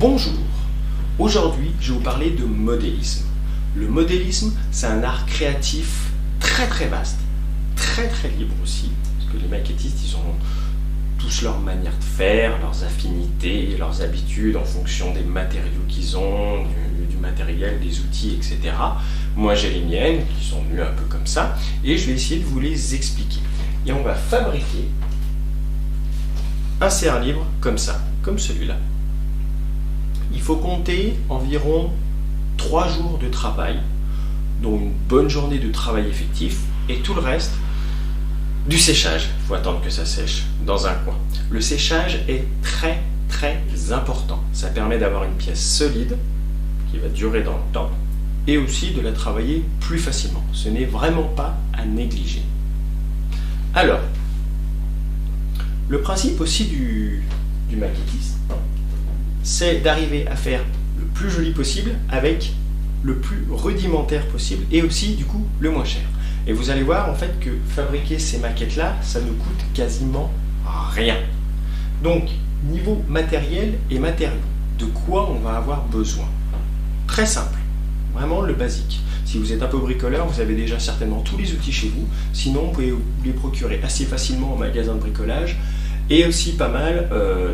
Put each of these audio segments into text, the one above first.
Bonjour, aujourd'hui je vais vous parler de modélisme. Le modélisme, c'est un art créatif très vaste, très libre aussi, parce que les maquettistes, ils ont tous leur manière de faire, leurs affinités, leurs habitudes en fonction des matériaux qu'ils ont, du matériel, des outils, etc. Moi j'ai les miennes, qui sont venues un peu comme ça, et je vais essayer de vous les expliquer. Et on va fabriquer un serre-livre comme ça, comme celui-là. Il faut compter environ 3 jours de travail, dont une bonne journée de travail effectif, et tout le reste, du séchage. Il faut attendre que ça sèche dans un coin. Le séchage est très important. Ça permet d'avoir une pièce solide, qui va durer dans le temps, et aussi de la travailler plus facilement. Ce n'est vraiment pas à négliger. Alors, le principe aussi du maquettiste, c'est d'arriver à faire le plus joli possible avec le plus rudimentaire possible et aussi du coup le moins cher. Et vous allez voir en fait que fabriquer ces maquettes là, ça ne coûte quasiment rien. Donc niveau matériel et matériaux, de quoi on va avoir besoin? Très simple, vraiment le basique. Si vous êtes un peu bricoleur, vous avez déjà certainement tous les outils chez vous. Sinon, vous pouvez les procurer assez facilement en magasin de bricolage et aussi pas mal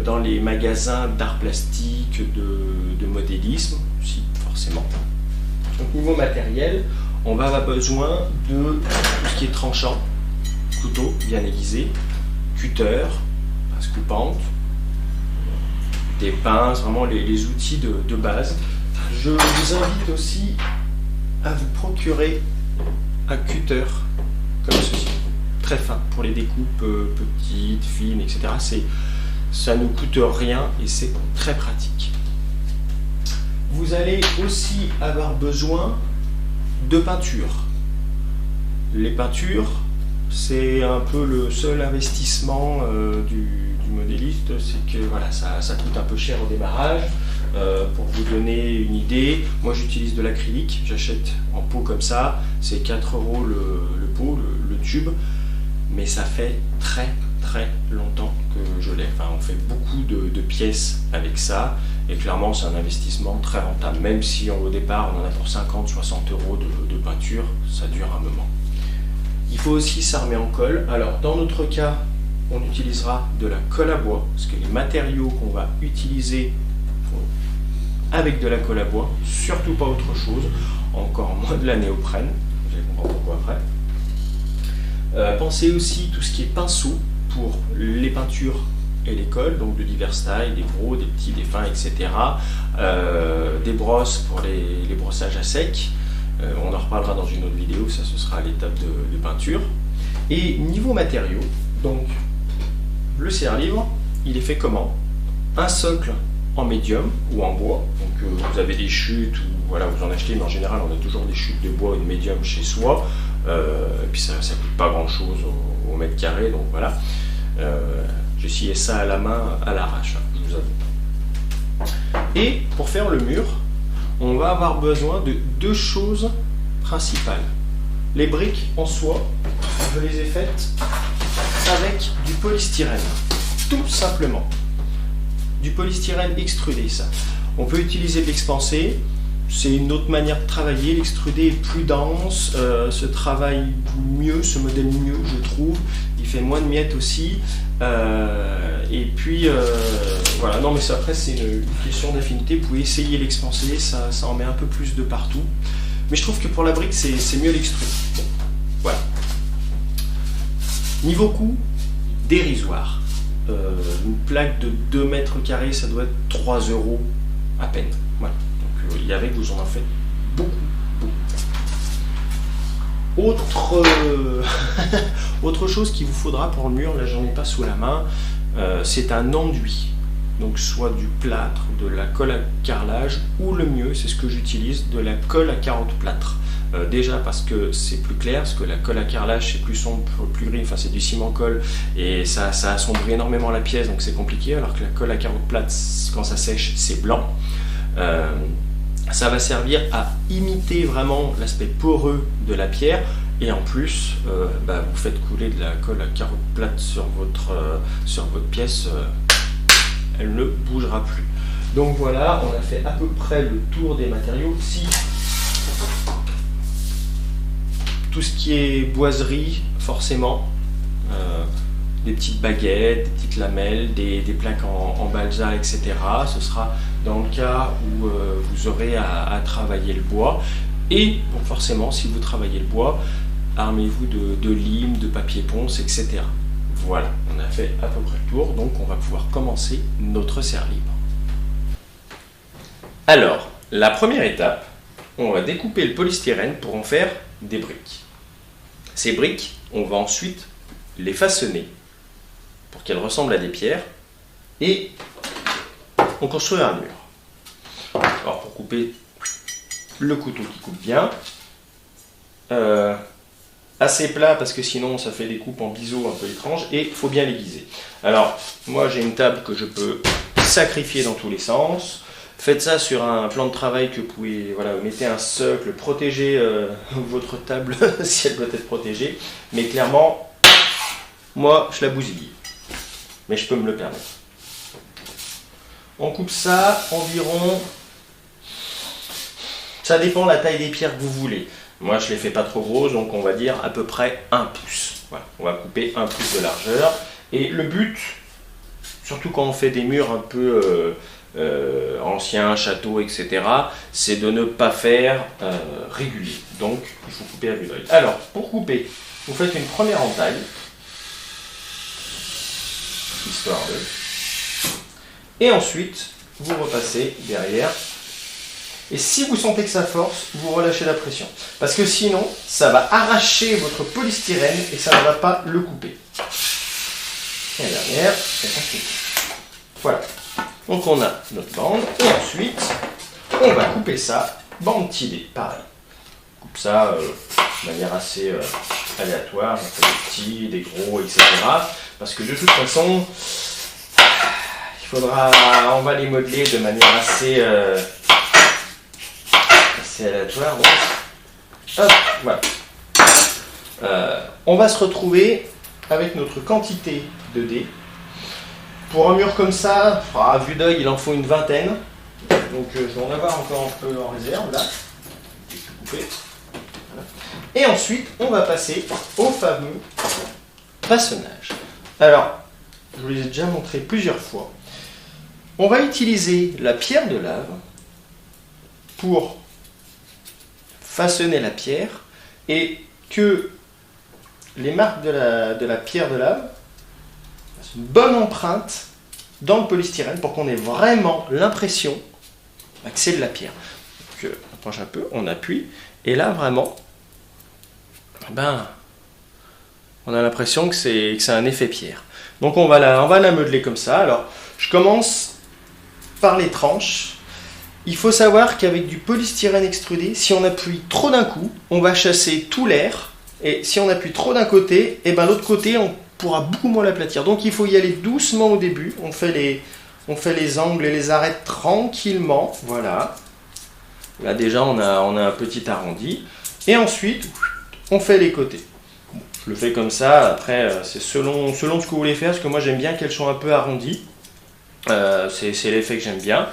dans les magasins d'art plastique, de modélisme, aussi forcément. Donc niveau matériel, on va avoir besoin de tout ce qui est tranchant, couteau bien aiguisé, cutter, pince coupante, des pinces, vraiment les outils de base. Je vous invite aussi à vous procurer un cutter comme ceci, très fin pour les découpes petites, fines, etc. Ça ne coûte rien et c'est très pratique. Vous allez aussi avoir besoin de peinture. Les peintures, c'est un peu le seul investissement du modéliste, c'est que voilà, ça coûte un peu cher au démarrage. Pour vous donner une idée, moi j'utilise de l'acrylique, j'achète en pot comme ça, c'est 4 € le pot, le tube, mais ça fait très longtemps que je l'ai. Enfin, on fait beaucoup de pièces avec ça, et clairement c'est un investissement très rentable, même si au départ on en a pour 50-60 € de peinture, ça dure un moment. Il faut aussi s'armer en colle. Alors dans notre cas, on utilisera de la colle à bois, parce que les matériaux qu'on va utiliser avec de la colle à bois, surtout pas autre chose, encore moins de la néoprène, vous allez comprendre pourquoi après. Pensez aussi tout ce qui est pinceau pour les peintures et les colles, donc de divers tailles, des gros, des petits, des fins, etc. Des brosses pour les brossages à sec, on en reparlera dans une autre vidéo, ça ce sera à l'étape de peinture. Et niveau matériaux, donc le serre-livre, il est fait comment? Un socle en médium ou en bois, donc vous avez des chutes ou voilà, vous en achetez, mais en général on a toujours des chutes de bois ou de médium chez soi, et puis ça coûte pas grand chose au mètre carré, donc voilà. J'ai scié ça à la main, à l'arrache, je vous avoue. Et pour faire le mur, on va avoir besoin de 2 choses principales. Les briques en soie, je les ai faites avec du polystyrène, tout simplement. Du polystyrène extrudé, ça. On peut utiliser de l'expansé, c'est une autre manière de travailler. L'extrudé est plus dense, se travaille mieux, se modèle mieux, je trouve. Il fait moins de miettes aussi. Et puis, voilà, non mais ça après c'est une question d'affinité. Vous pouvez essayer l'expansé, ça en met un peu plus de partout. Mais je trouve que pour la brique, c'est mieux l'extrudé. Bon, voilà. Niveau coût, dérisoire. Une plaque de 2 mètres carrés, ça doit être 3 € à peine. Voilà. Donc, et avec, vous en faites beaucoup. Autre chose qu'il vous faudra pour le mur, là j'en ai pas sous la main, c'est un enduit. Donc soit du plâtre, de la colle à carrelage, ou le mieux, c'est ce que j'utilise, de la colle à carotte plâtre. Déjà parce que c'est plus clair, parce que la colle à carrelage c'est plus sombre, plus gris, enfin c'est du ciment colle et ça assombrit énormément la pièce, donc c'est compliqué, alors que la colle à carotte plâtre, quand ça sèche, c'est blanc. Ça va servir à imiter vraiment l'aspect poreux de la pierre, et en plus vous faites couler de la colle à carotte plâtre sur votre pièce, elle ne bougera plus. Donc voilà, on a fait à peu près le tour des matériaux. Si tout ce qui est boiserie, forcément, des petites baguettes, des petites lamelles, des plaques en balsa, etc. Ce sera dans le cas où vous aurez à travailler le bois. Et bon, forcément, si vous travaillez le bois, armez-vous de lime, de papier ponce, etc. Voilà, on a fait à peu près le tour, donc on va pouvoir commencer notre serre libre. Alors, la première étape, on va découper le polystyrène pour en faire des briques. Ces briques, on va ensuite les façonner pour qu'elles ressemblent à des pierres et on construira un mur. Alors pour couper, le couteau qui coupe bien, assez plat parce que sinon ça fait des coupes en biseau un peu étranges et il faut bien l'aiguiser. Alors moi j'ai une table que je peux sacrifier dans tous les sens. Faites ça sur un plan de travail que vous pouvez, voilà, mettez un socle, protégez votre table si elle doit être protégée. Mais clairement, moi je la bousille. Mais je peux me le permettre. On coupe ça environ, ça dépend de la taille des pierres que vous voulez. Moi je ne les fais pas trop grosses, donc on va dire à peu près 1 pouce. Voilà, on va couper 1 pouce de largeur. Et le but, surtout quand on fait des murs un peu anciens, châteaux, etc., c'est de ne pas faire régulier. Donc il faut couper à vue d'œil. Alors pour couper, vous faites une première entaille, histoire de... Et ensuite, vous repassez derrière. Et si vous sentez que ça force, vous relâchez la pression. Parce que sinon, ça va arracher votre polystyrène et ça ne va pas le couper. Et derrière, c'est parti. Voilà. Donc on a notre bande. Et ensuite, on va couper ça, bande tilée, pareil. On coupe ça de manière assez aléatoire. On fait des petits, des gros, etc. Parce que de toute façon, on va les modeler de manière assez aléatoire. Hop, voilà. On va se retrouver avec notre quantité de dés. Pour un mur comme ça, à vue d'œil, il en faut une vingtaine. Donc je vais en avoir encore un peu en réserve là. Voilà. Et ensuite, on va passer au fameux façonnage. Alors, je vous l'ai déjà montré plusieurs fois. On va utiliser la pierre de lave pour façonner la pierre et que les marques de la pierre de lave fassent une bonne empreinte dans le polystyrène pour qu'on ait vraiment l'impression que c'est de la pierre. Donc, on penche un peu, on appuie et là vraiment, on a l'impression que c'est un effet pierre. Donc on va la modeler comme ça. Alors je commence par les tranches. Il faut savoir qu'avec du polystyrène extrudé, si on appuie trop d'un coup, on va chasser tout l'air. Et si on appuie trop d'un côté, et l'autre côté, on pourra beaucoup moins l'aplatir. Donc il faut y aller doucement au début. On fait les angles et les arêtes tranquillement. Voilà. Là déjà, on a un petit arrondi. Et ensuite, on fait les côtés. Bon, je le fais comme ça. Après, c'est selon ce que vous voulez faire. Parce que moi, j'aime bien qu'elles soient un peu arrondies. C'est l'effet que j'aime bien.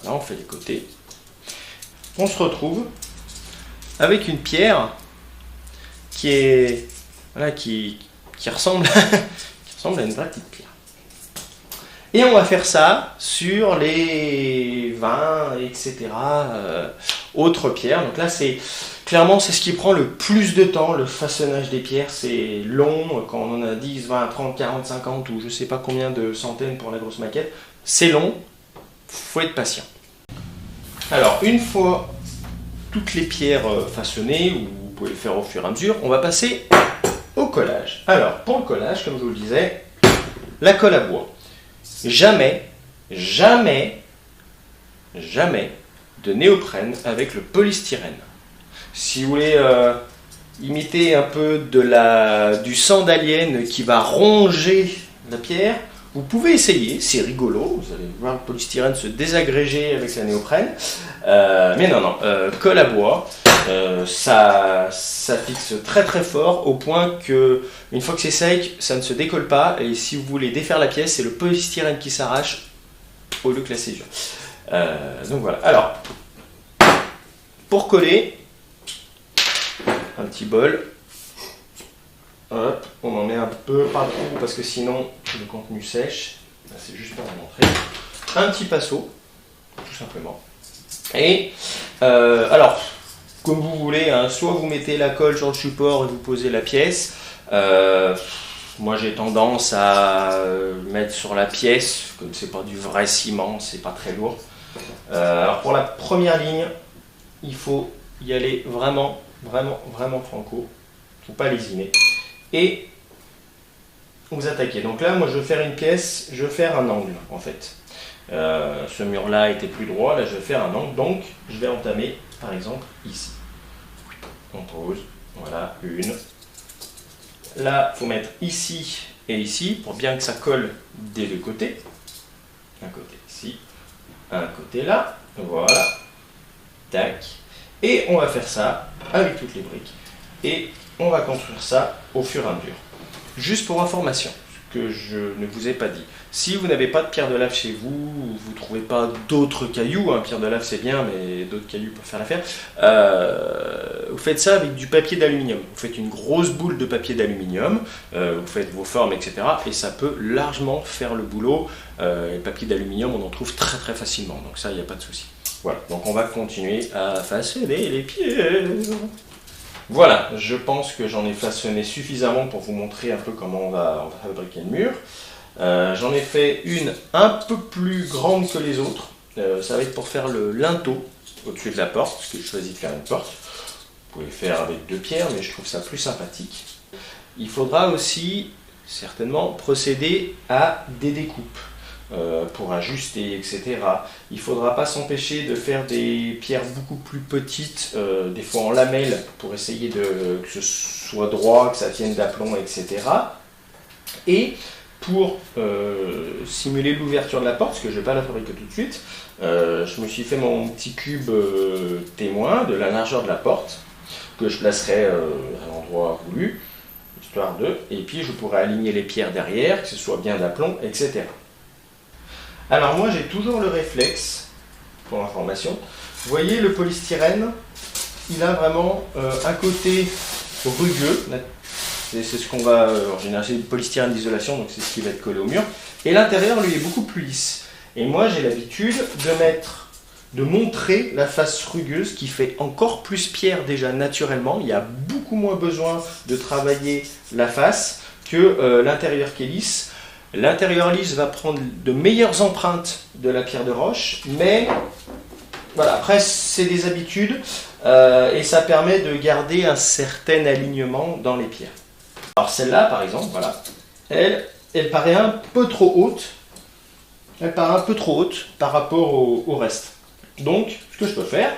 Voilà, on fait les côtés. On se retrouve avec une pierre qui ressemble à une vraie petite pierre. Et on va faire ça sur les 20, etc. Autres pierres. Donc là, clairement, c'est ce qui prend le plus de temps, le façonnage des pierres. C'est long, quand on en a 10, 20, 30, 40, 50 ou je ne sais pas combien de centaines pour la grosse maquette. C'est long, faut être patient. Alors, une fois toutes les pierres façonnées, ou vous pouvez le faire au fur et à mesure, on va passer au collage. Alors, pour le collage, comme je vous le disais, la colle à bois. Jamais de néoprène avec le polystyrène. Si vous voulez imiter un peu du sang d'alien qui va ronger la pierre, vous pouvez essayer, c'est rigolo, vous allez voir le polystyrène se désagréger avec la néoprène, mais non, colle à bois, ça fixe très très fort au point que une fois que c'est sec, ça ne se décolle pas et si vous voulez défaire la pièce, c'est le polystyrène qui s'arrache au lieu que la césure. Donc voilà. Alors, pour coller, un petit bol. Hop, on en met un peu partout parce que sinon le contenu sèche. C'est juste pour vous montrer. Un petit pinceau, tout simplement. Et alors, comme vous voulez, hein, soit vous mettez la colle sur le support et vous posez la pièce. Moi j'ai tendance à mettre sur la pièce, comme c'est pas du vrai ciment, c'est pas très lourd. Alors pour la première ligne, il faut y aller vraiment franco. Il ne faut pas lésiner. Et vous attaquez. Donc là, moi je vais faire une pièce, je vais faire un angle en fait. Ce mur-là était plus droit, là je vais faire un angle. Donc je vais entamer par exemple ici. On pose, voilà, une. Là, il faut mettre ici et ici pour bien que ça colle des deux côtés. Un côté ici, un côté là. Voilà. Tac. Et on va faire ça avec toutes les briques. Et on va construire ça au fur et à mesure. Juste pour information, ce que je ne vous ai pas dit. Si vous n'avez pas de pierre de lave chez vous, vous ne trouvez pas d'autres cailloux, hein, pierre de lave c'est bien, mais d'autres cailloux peuvent faire l'affaire, vous faites ça avec du papier d'aluminium. Vous faites une grosse boule de papier d'aluminium, vous faites vos formes, etc. Et ça peut largement faire le boulot. Le papier d'aluminium, on en trouve très facilement, donc ça, il n'y a pas de souci. Voilà, donc on va continuer à façonner les pierres. Voilà, je pense que j'en ai façonné suffisamment pour vous montrer un peu comment on va fabriquer le mur. J'en ai fait une un peu plus grande que les autres. Ça va être pour faire le linteau au-dessus de la porte, parce que je choisis de faire une porte. Vous pouvez faire avec 2 pierres, mais je trouve ça plus sympathique. Il faudra aussi, certainement, procéder à des découpes. Pour ajuster, etc. Il ne faudra pas s'empêcher de faire des pierres beaucoup plus petites, des fois en lamelles, pour essayer que ce soit droit, que ça tienne d'aplomb, etc. Et pour simuler l'ouverture de la porte, parce que je ne vais pas la fabriquer tout de suite, je me suis fait mon petit cube témoin de la largeur de la porte, que je placerai à l'endroit voulu, histoire de, et puis je pourrai aligner les pierres derrière, que ce soit bien d'aplomb, etc. Alors moi j'ai toujours le réflexe, pour information, vous voyez le polystyrène, il a vraiment un côté rugueux, c'est ce qu'on va, en général c'est du polystyrène d'isolation, donc c'est ce qui va être collé au mur, et l'intérieur lui est beaucoup plus lisse. Et moi j'ai l'habitude de montrer la face rugueuse qui fait encore plus pierre déjà naturellement, il y a beaucoup moins besoin de travailler la face que l'intérieur qui est lisse. L'intérieur lisse va prendre de meilleures empreintes de la pierre de roche, mais voilà, après c'est des habitudes et ça permet de garder un certain alignement dans les pierres. Alors celle-là par exemple, voilà, elle paraît un peu trop haute, elle paraît un peu trop haute par rapport au reste. Donc ce que je peux faire,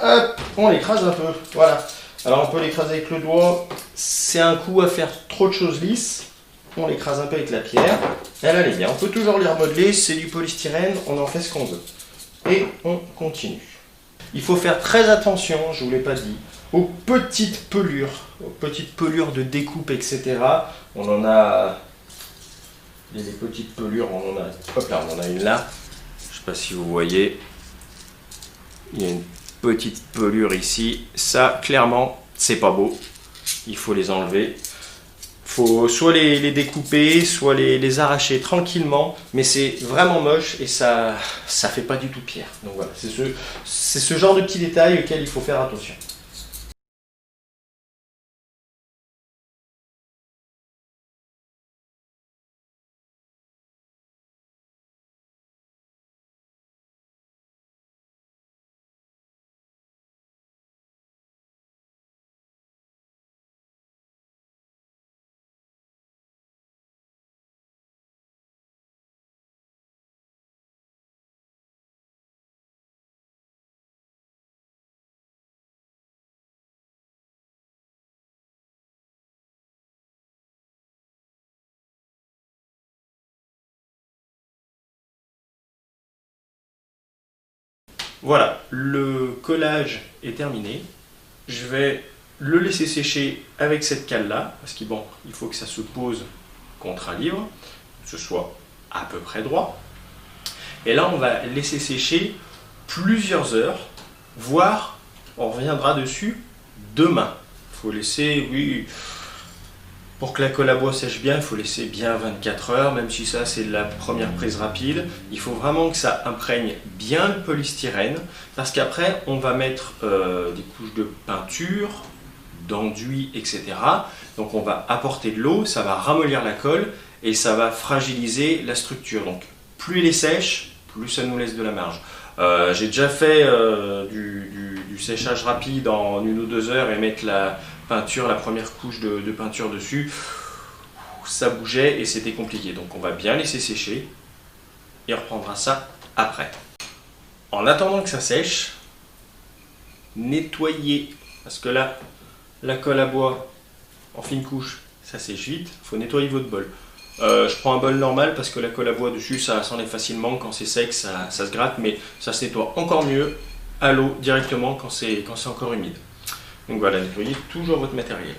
hop, on l'écrase un peu, voilà. Alors on peut l'écraser avec le doigt, c'est un coup à faire trop de choses lisses, on l'écrase un peu avec la pierre, elle allait bien. On peut toujours les remodeler, c'est du polystyrène, on en fait ce qu'on veut. Et on continue. Il faut faire très attention, je ne vous l'ai pas dit, aux petites pelures de découpe, etc. On en a, il y a des petites pelures, on en a, hop là, on en a une là, je ne sais pas si vous voyez, il y a une petite pelure ici, ça clairement c'est pas beau, il faut les enlever, faut soit les découper, soit les arracher tranquillement, mais c'est vraiment moche et ça fait pas du tout pierre. Donc voilà, c'est ce genre de petits détails auxquels il faut faire attention. Voilà, le collage est terminé. Je vais le laisser sécher avec cette cale là, parce qu'il faut que ça se pose contre un livre, que ce soit à peu près droit. Et là, on va laisser sécher plusieurs heures, voire, on reviendra dessus demain. Il faut laisser, oui, pour que la colle à bois sèche bien, il faut laisser bien 24 heures, même si ça c'est la première prise rapide. Il faut vraiment que ça imprègne bien le polystyrène, parce qu'après on va mettre des couches de peinture, d'enduit, etc. Donc on va apporter de l'eau, ça va ramollir la colle et ça va fragiliser la structure. Donc plus elle est sèche, plus ça nous laisse de la marge. J'ai déjà fait du séchage rapide en 1 ou 2 heures et mettre la peinture, la première couche de peinture dessus, ça bougeait et c'était compliqué. Donc on va bien laisser sécher et on reprendra ça après. En attendant que ça sèche, nettoyez, parce que là, la colle à bois en fine couche, ça sèche vite, il faut nettoyer votre bol. Je prends un bol normal parce que la colle à bois dessus, ça s'enlève facilement. Quand c'est sec, ça se gratte, mais ça se nettoie encore mieux à l'eau directement quand c'est encore humide. Donc voilà, nettoyez toujours votre matériel.